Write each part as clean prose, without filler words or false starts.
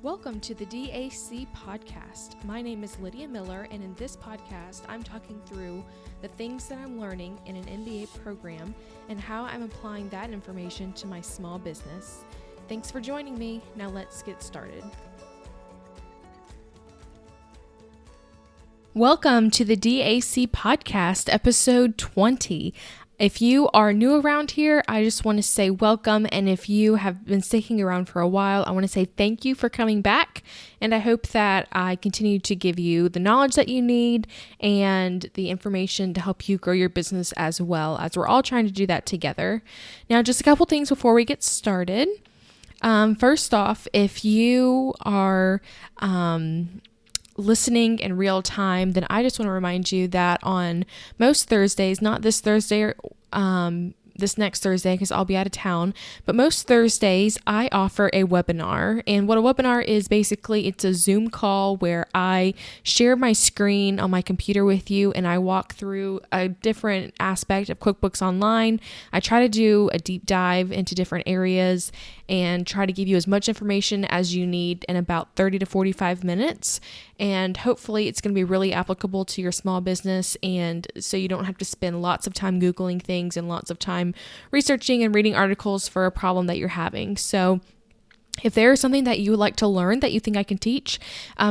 Welcome to the DAC podcast. My name is Lydia Miller, and in this podcast, I'm talking through the things that I'm learning in an MBA program and how I'm applying that information to my small business. Thanks for joining me. Now let's get started. Welcome to the DAC podcast, episode 20. If you are new around here, I just want to say welcome. And if you have been sticking around for a while, I want to say thank you for coming back. And I hope that I continue to give you the knowledge that you need and the information to help you grow your business as well, as we're all trying to do that together. Now, just a couple things before we get started. First off, if you are listening in real time, then I just want to remind you that on most Thursdays, not this Thursday or this next Thursday because I'll be out of town, but most Thursdays I offer a webinar. And what a webinar is, basically it's a Zoom call where I share my screen on my computer with you and I walk through a different aspect of QuickBooks Online. I try to do a deep dive into different areas and try to give you as much information as you need in about 30 to 45 minutes. And hopefully it's going to be really applicable to your small business, and so you don't have to spend lots of time Googling things and lots of time researching and reading articles for a problem that you're having. So if there is something that you would like to learn that you think I can teach,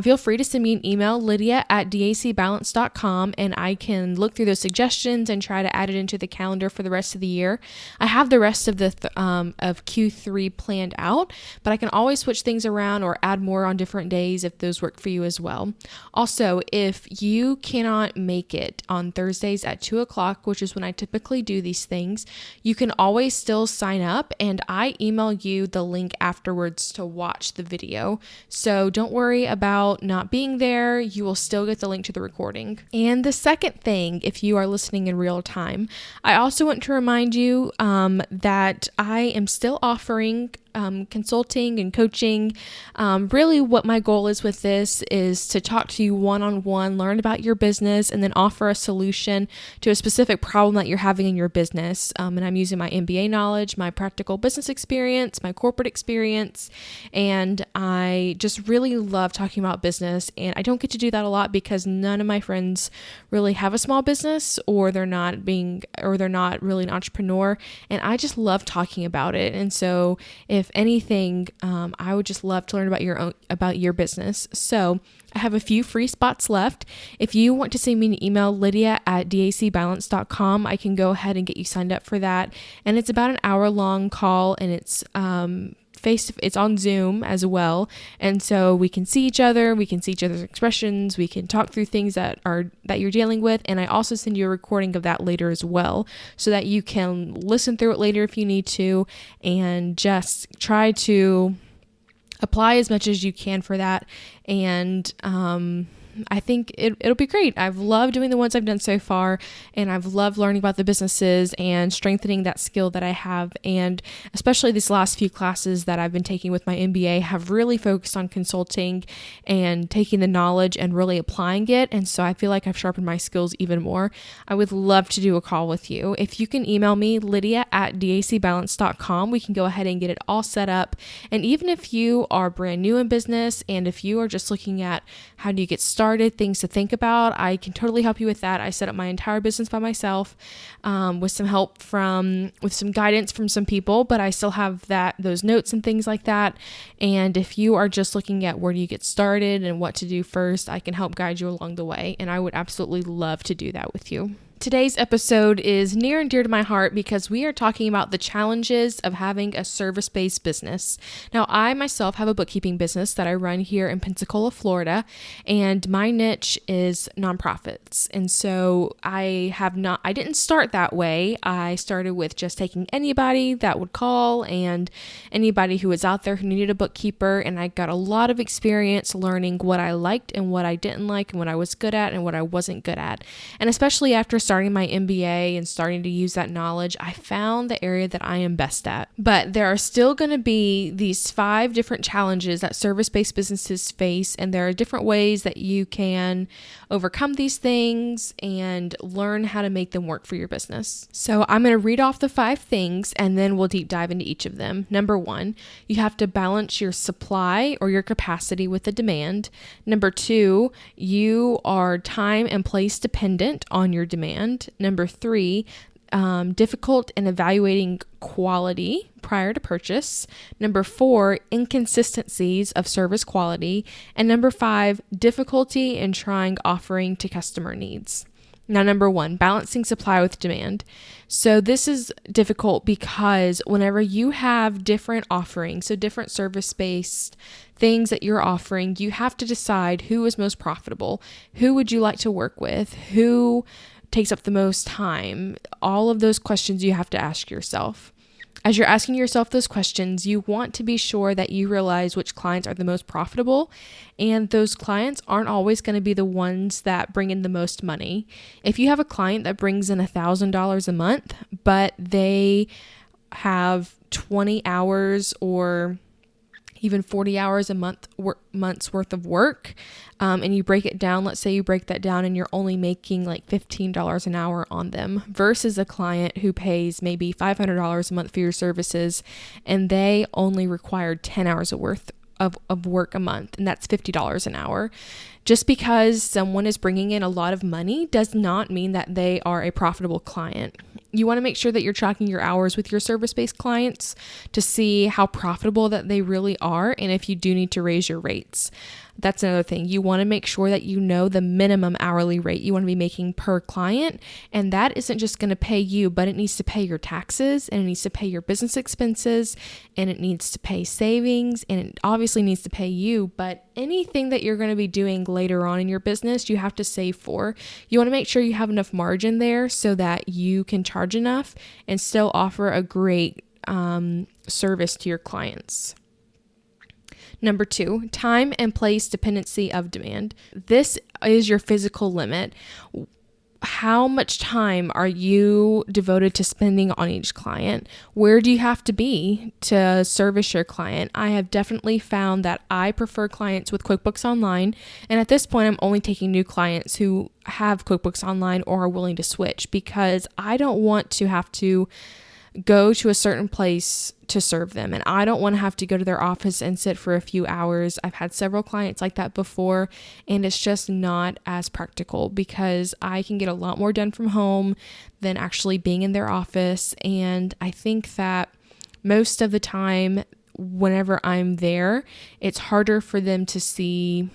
feel free to send me an email, lydia@dacbalance.com, and I can look through those suggestions and try to add it into the calendar for the rest of the year. I have the rest of the of Q3 planned out, but I can always switch things around or add more on different days if those work for you as well. Also, if you cannot make it on Thursdays at 2 o'clock, which is when I typically do these things, you can always still sign up, and I email you the link afterwards to watch the video. So don't worry about not being there. You will still get the link to the recording. And the second thing, if you are listening in real time, I also want to remind you that I am still offering consulting and coaching. Really what my goal is with this is to talk to you one-on-one, learn about your business, and then offer a solution to a specific problem that you're having in your business. And I'm using my MBA knowledge, my practical business experience, my corporate experience, and I just really love talking about business. And I don't get to do that a lot because none of my friends really have a small business, or they're not really an entrepreneur. And I just love talking about it. And so if anything, I would just love to learn about your business. So I have a few free spots left. If you want to send me an email, lydia@dacbalance.com, I can go ahead and get you signed up for that. And it's about an hour-long call, and it's it's on Zoom as well. And so we can see each other, we can see each other's expressions, we can talk through things that you're dealing with. And I also send you a recording of that later as well, so that you can listen through it later if you need to, and just try to apply as much as you can for that. And I think it'll be great. I've loved doing the ones I've done so far, and I've loved learning about the businesses and strengthening that skill that I have. And especially these last few classes that I've been taking with my MBA have really focused on consulting and taking the knowledge and really applying it. And so I feel like I've sharpened my skills even more. I would love to do a call with you. If you can email me, lydia@dacbalance.com, we can go ahead and get it all set up. And even if you are brand new in business, and if you are just looking at how do you get started, things to think about, I can totally help you with that. I set up my entire business by myself with some help with some guidance from some people, but I still have those notes and things like that. And if you are just looking at where do you get started and what to do first, I can help guide you along the way. And I would absolutely love to do that with you. Today's episode is near and dear to my heart because we are talking about the challenges of having a service-based business. Now, I myself have a bookkeeping business that I run here in Pensacola, Florida, and my niche is nonprofits. And so I didn't start that way. I started with just taking anybody that would call and anybody who was out there who needed a bookkeeper, and I got a lot of experience learning what I liked and what I didn't like and what I was good at and what I wasn't good at. And especially after starting my MBA and starting to use that knowledge, I found the area that I am best at. But there are still going to be these 5 different challenges that service-based businesses face, and there are different ways that you can overcome these things and learn how to make them work for your business. So I'm going to read off the 5 things and then we'll deep dive into each of them. Number 1, you have to balance your supply or your capacity with the demand. Number 2, you are time and place dependent on your demand. Number 3, difficult in evaluating quality prior to purchase. Number 4, inconsistencies of service quality. And number 5, difficulty in trying offering to customer needs. Now, number 1, balancing supply with demand. So this is difficult because whenever you have different offerings, so different service-based things that you're offering, you have to decide who is most profitable, who would you like to work with, who takes up the most time. All of those questions you have to ask yourself. As you're asking yourself those questions, you want to be sure that you realize which clients are the most profitable, and those clients aren't always going to be the ones that bring in the most money. If you have a client that brings in $1,000 a month, but they have 20 hours or even 40 hours a month's worth of work, and you break it down, let's say you break that down and you're only making like $15 an hour on them versus a client who pays maybe $500 a month for your services and they only required 10 hours worth of work a month, and that's $50 an hour. Just because someone is bringing in a lot of money does not mean that they are a profitable client. You want to make sure that you're tracking your hours with your service-based clients to see how profitable that they really are and if you do need to raise your rates. That's another thing. You want to make sure that you know the minimum hourly rate you want to be making per client, and that isn't just going to pay you, but it needs to pay your taxes, and it needs to pay your business expenses, and it needs to pay savings, and it obviously needs to pay you, but anything that you're going to be doing later on in your business, you have to save for. You want to make sure you have enough margin there so that you can charge enough and still offer a great service to your clients. Number 2, time and place dependency of demand. This is your physical limit. How much time are you devoted to spending on each client? Where do you have to be to service your client? I have definitely found that I prefer clients with QuickBooks Online. And at this point, I'm only taking new clients who have QuickBooks Online or are willing to switch because I don't want to have to go to a certain place to serve them. And I don't want to have to go to their office and sit for a few hours. I've had several clients like that before, and it's just not as practical because I can get a lot more done from home than actually being in their office. And I think that most of the time, whenever I'm there, it's harder for them to see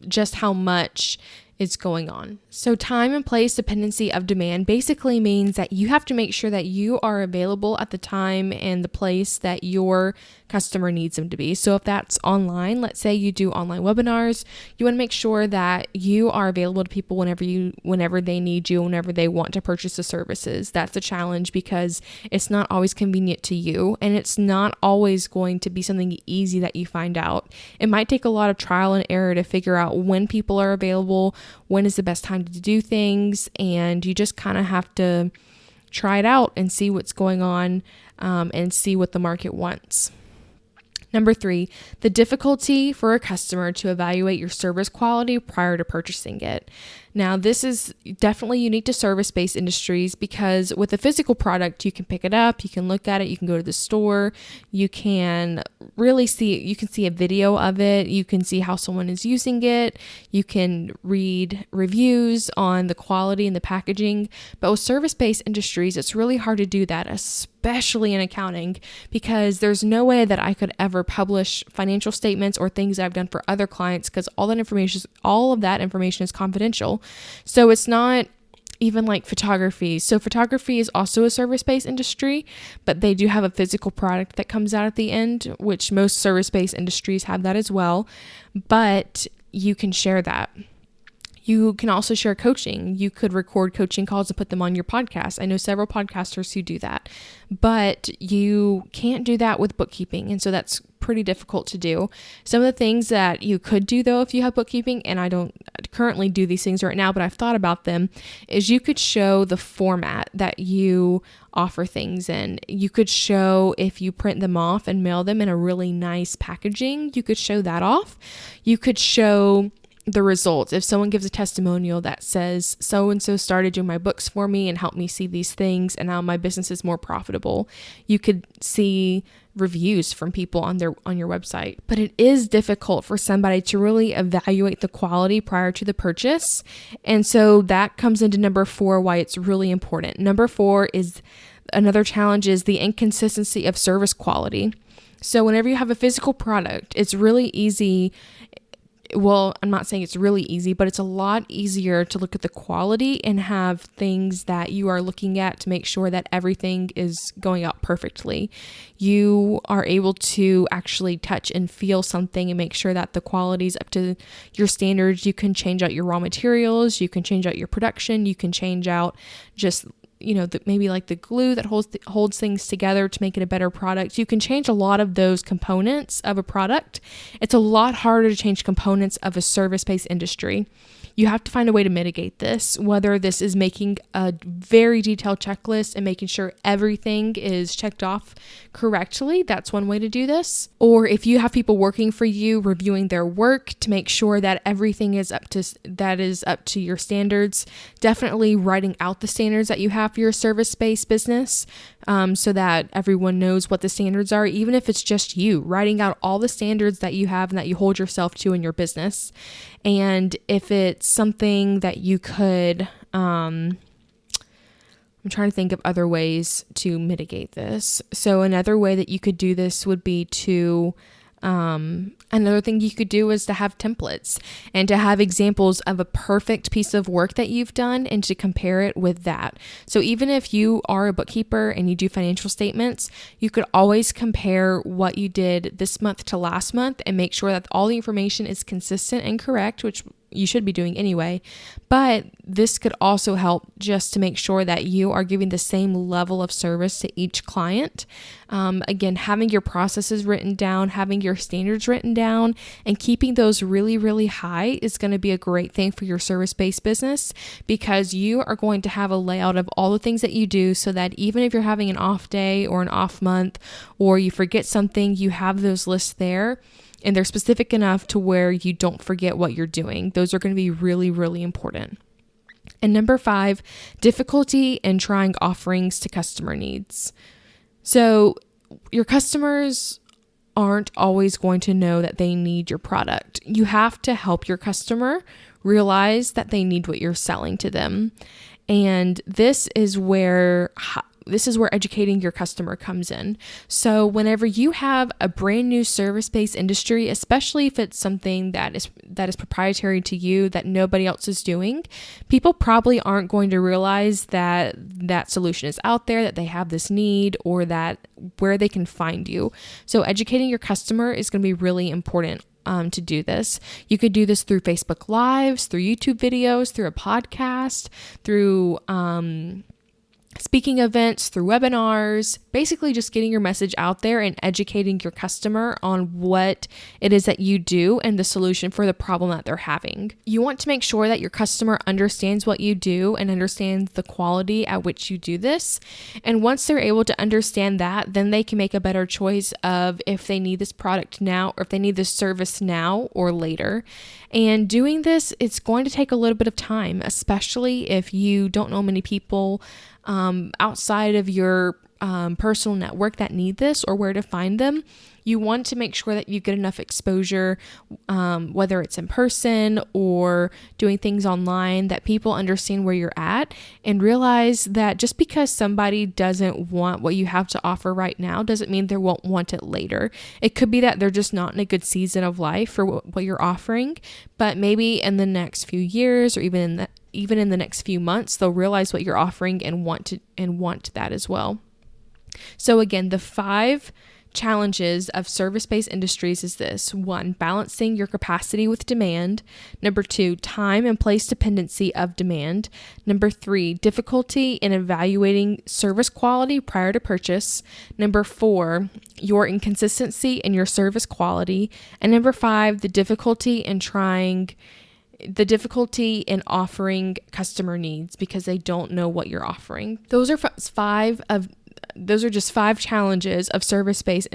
just how much is going on. So time and place dependency of demand basically means that you have to make sure that you are available at the time and the place that your customer needs them to be. So if that's online, let's say you do online webinars, you want to make sure that you are available to people whenever they need you, whenever they want to purchase the services. That's a challenge because it's not always convenient to you, and it's not always going to be something easy that you find out. It might take a lot of trial and error to figure out when people are available, when is the best time to do things, and you just kind of have to try it out and see what's going on and see what the market wants. Number 3, the difficulty for a customer to evaluate your service quality prior to purchasing it. Now, this is definitely unique to service-based industries because with a physical product, you can pick it up, you can look at it, you can go to the store, you can really see, you can see a video of it, you can see how someone is using it, you can read reviews on the quality and the packaging. But with service-based industries, it's really hard to do that, especially in accounting, because there's no way that I could ever publish financial statements or things that I've done for other clients because all of that information is confidential. So it's not even like photography. So photography is also a service-based industry, but they do have a physical product that comes out at the end, which most service-based industries have that as well. But you can share that. You can also share coaching. You could record coaching calls and put them on your podcast. I know several podcasters who do that, but you can't do that with bookkeeping. And so that's pretty difficult to do. Some of the things that you could do though, if you have bookkeeping, and I don't currently do these things right now, but I've thought about them, is you could show the format that you offer things in. You could show if you print them off and mail them in a really nice packaging, you could show that off. You could show the results. If someone gives a testimonial that says, so-and-so started doing my books for me and helped me see these things, and now my business is more profitable, you could see reviews from people on your website. But it is difficult for somebody to really evaluate the quality prior to the purchase. And so that comes into number 4, why it's really important. Number 4 is another challenge is the inconsistency of service quality. So whenever you have a physical product, it's really easy. Well, I'm not saying it's really easy, but it's a lot easier to look at the quality and have things that you are looking at to make sure that everything is going out perfectly. You are able to actually touch and feel something and make sure that the quality is up to your standards. You can change out your raw materials. You can change out your production. You can change out just maybe like the glue that holds things together to make it a better product. You can change a lot of those components of a product. It's a lot harder to change components of a service-based industry. You have to find a way to mitigate this, whether this is making a very detailed checklist and making sure everything is checked off correctly. That's one way to do this. Or if you have people working for you, reviewing their work to make sure that everything is up to your standards. Definitely writing out the standards that you have for your service-based business, so that everyone knows what the standards are, even if it's just you, writing out all the standards that you have and that you hold yourself to in your business. And if it's something that you could, I'm trying to think of other ways to mitigate this. So another way that you could do this would be to, another thing you could do is to have templates and to have examples of a perfect piece of work that you've done and to compare it with that. So even if you are a bookkeeper and you do financial statements, you could always compare what you did this month to last month and make sure that all the information is consistent and correct, which you should be doing anyway. But this could also help just to make sure that you are giving the same level of service to each client. Again, having your processes written down, having your standards written down, and keeping those really, really high is going to be a great thing for your service-based business, because you are going to have a layout of all the things that you do so that even if you're having an off day or an off month or you forget something, you have those lists there. And they're specific enough to where you don't forget what you're doing. Those are going to be really, really important. And number 5, difficulty in trying offerings to customer needs. So your customers aren't always going to know that they need your product. You have to help your customer realize that they need what you're selling to them. And this is where educating your customer comes in. So whenever you have a brand new service-based industry, especially if it's something that is proprietary to you that nobody else is doing, people probably aren't going to realize that that solution is out there, that they have this need, or that where they can find you. So educating your customer is going to be really important to do this. You could do this through Facebook Lives, through YouTube videos, through a podcast, through speaking events, through webinars, basically just getting your message out there and educating your customer on what it is that you do and the solution for the problem that they're having. You want to make sure that your customer understands what you do and understands the quality at which you do this. And once they're able to understand that, then they can make a better choice of if they need this product now or if they need this service now or later. And doing this, it's going to take a little bit of time, especially if you don't know many people outside of your personal network that need this or where to find them. You want to make sure that you get enough exposure, whether it's in person or doing things online, that people understand where you're at and realize that just because somebody doesn't want what you have to offer right now doesn't mean they won't want it later. It could be that they're just not in a good season of life for what you're offering, but maybe in the next few years or even in the next few months, they'll realize what you're offering and want that as well. So again, the 5 challenges of service-based industries is this: 1, balancing your capacity with demand. Number 2, time and place dependency of demand. Number 3, difficulty in evaluating service quality prior to purchase. Number 4, your inconsistency in your service quality. And number 5, the difficulty in offering customer needs because they don't know what you're offering. Those are just 5 challenges of service-based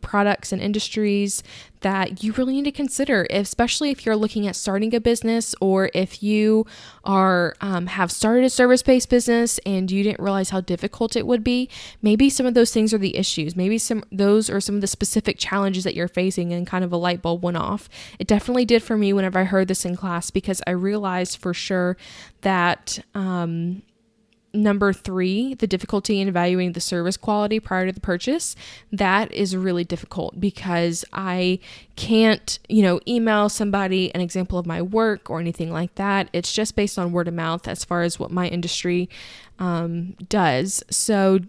products and industries that you really need to consider, especially if you're looking at starting a business, or if you are have started a service-based business and you didn't realize how difficult it would be. Maybe some of those things are the issues. Maybe those are some of the specific challenges that you're facing, and kind of a light bulb went off. It definitely did for me whenever I heard this in class, because I realized for sure that number 3, the difficulty in evaluating the service quality prior to the purchase, that is really difficult because I can't, email somebody an example of my work or anything like that. It's just based on word of mouth as far as what my industry does. So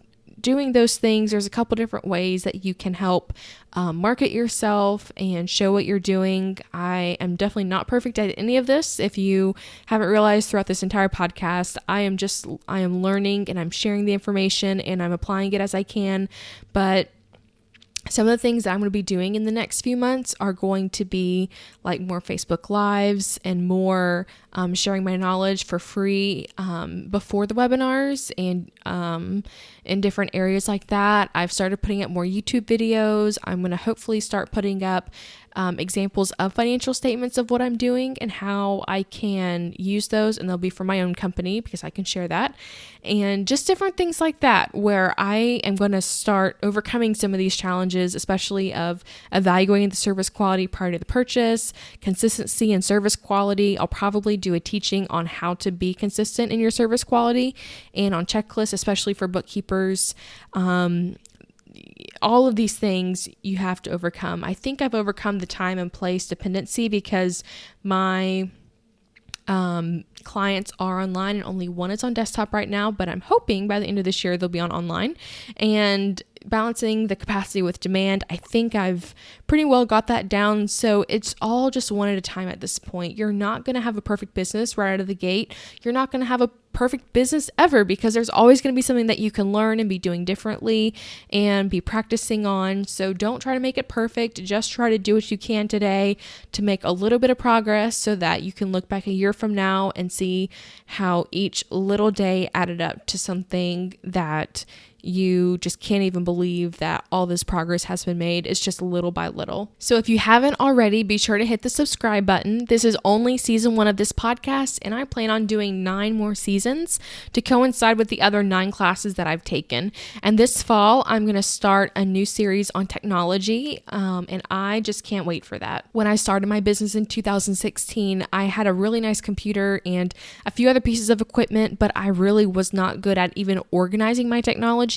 doing those things, there's a couple different ways that you can help market yourself and show what you're doing. I am definitely not perfect at any of this. If you haven't realized throughout this entire podcast, I am learning, and I'm sharing the information, and I'm applying it as I can. But some of the things that I'm going to be doing in the next few months are going to be like more Facebook Lives and more sharing my knowledge for free before the webinars, and in different areas like that. I've started putting up more YouTube videos. I'm going to hopefully start putting up examples of financial statements of what I'm doing and how I can use those, and they'll be for my own company because I can share that, and just different things like that, where I am going to start overcoming some of these challenges, especially of evaluating the service quality prior to the purchase, consistency and service quality. I'll probably do a teaching on how to be consistent in your service quality and on checklists, especially for bookkeepers. All of these things you have to overcome. I think I've overcome the time and place dependency because my clients are online, and only one is on desktop right now, but I'm hoping by the end of this year they'll be on online. And balancing the capacity with demand, I think I've pretty well got that down. So it's all just one at a time at this point. You're not going to have a perfect business right out of the gate. You're not going to have a perfect business ever, because there's always going to be something that you can learn and be doing differently and be practicing on. So don't try to make it perfect. Just try to do what you can today to make a little bit of progress, so that you can look back a year from now and see how each little day added up to something that you just can't even believe that all this progress has been made. It's just little by little. So if you haven't already, be sure to hit the subscribe button. This is only season 1 of this podcast, and I plan on doing 9 more seasons to coincide with the other 9 classes that I've taken. And this fall, I'm going to start a new series on technology, and I just can't wait for that. When I started my business in 2016, I had a really nice computer and a few other pieces of equipment, but I really was not good at even organizing my technology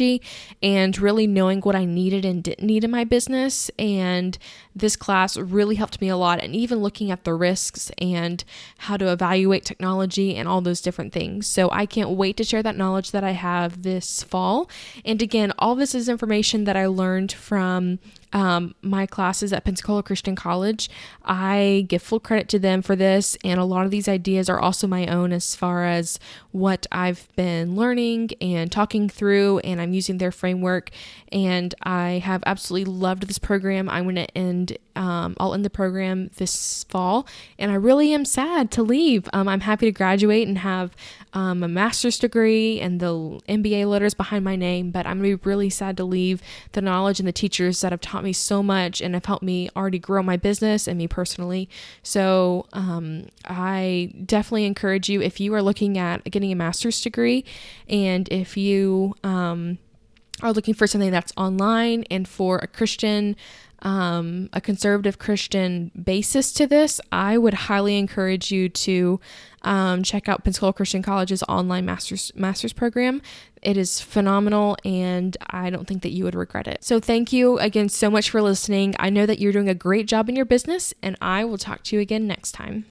and really knowing what I needed and didn't need in my business. And this class really helped me a lot, and even looking at the risks and how to evaluate technology and all those different things. So I can't wait to share that knowledge that I have this fall. And again, all this is information that I learned from my classes at Pensacola Christian College. I give full credit to them for this, and a lot of these ideas are also my own as far as what I've been learning and talking through, and I'm using their framework, and I have absolutely loved this program. I'm going to I'll end the program this fall, and I really am sad to leave. I'm happy to graduate and have a master's degree and the MBA letters behind my name, but I'm going to be really sad to leave the knowledge and the teachers that have taught me so much and have helped me already grow my business and me personally. So I definitely encourage you, if you are looking at getting a master's degree, and if you are looking for something that's online and for a Christian, a conservative Christian basis to this, I would highly encourage you to check out Pensacola Christian College's online master's program. It is phenomenal, and I don't think that you would regret it. So thank you again so much for listening. I know that you're doing a great job in your business, and I will talk to you again next time.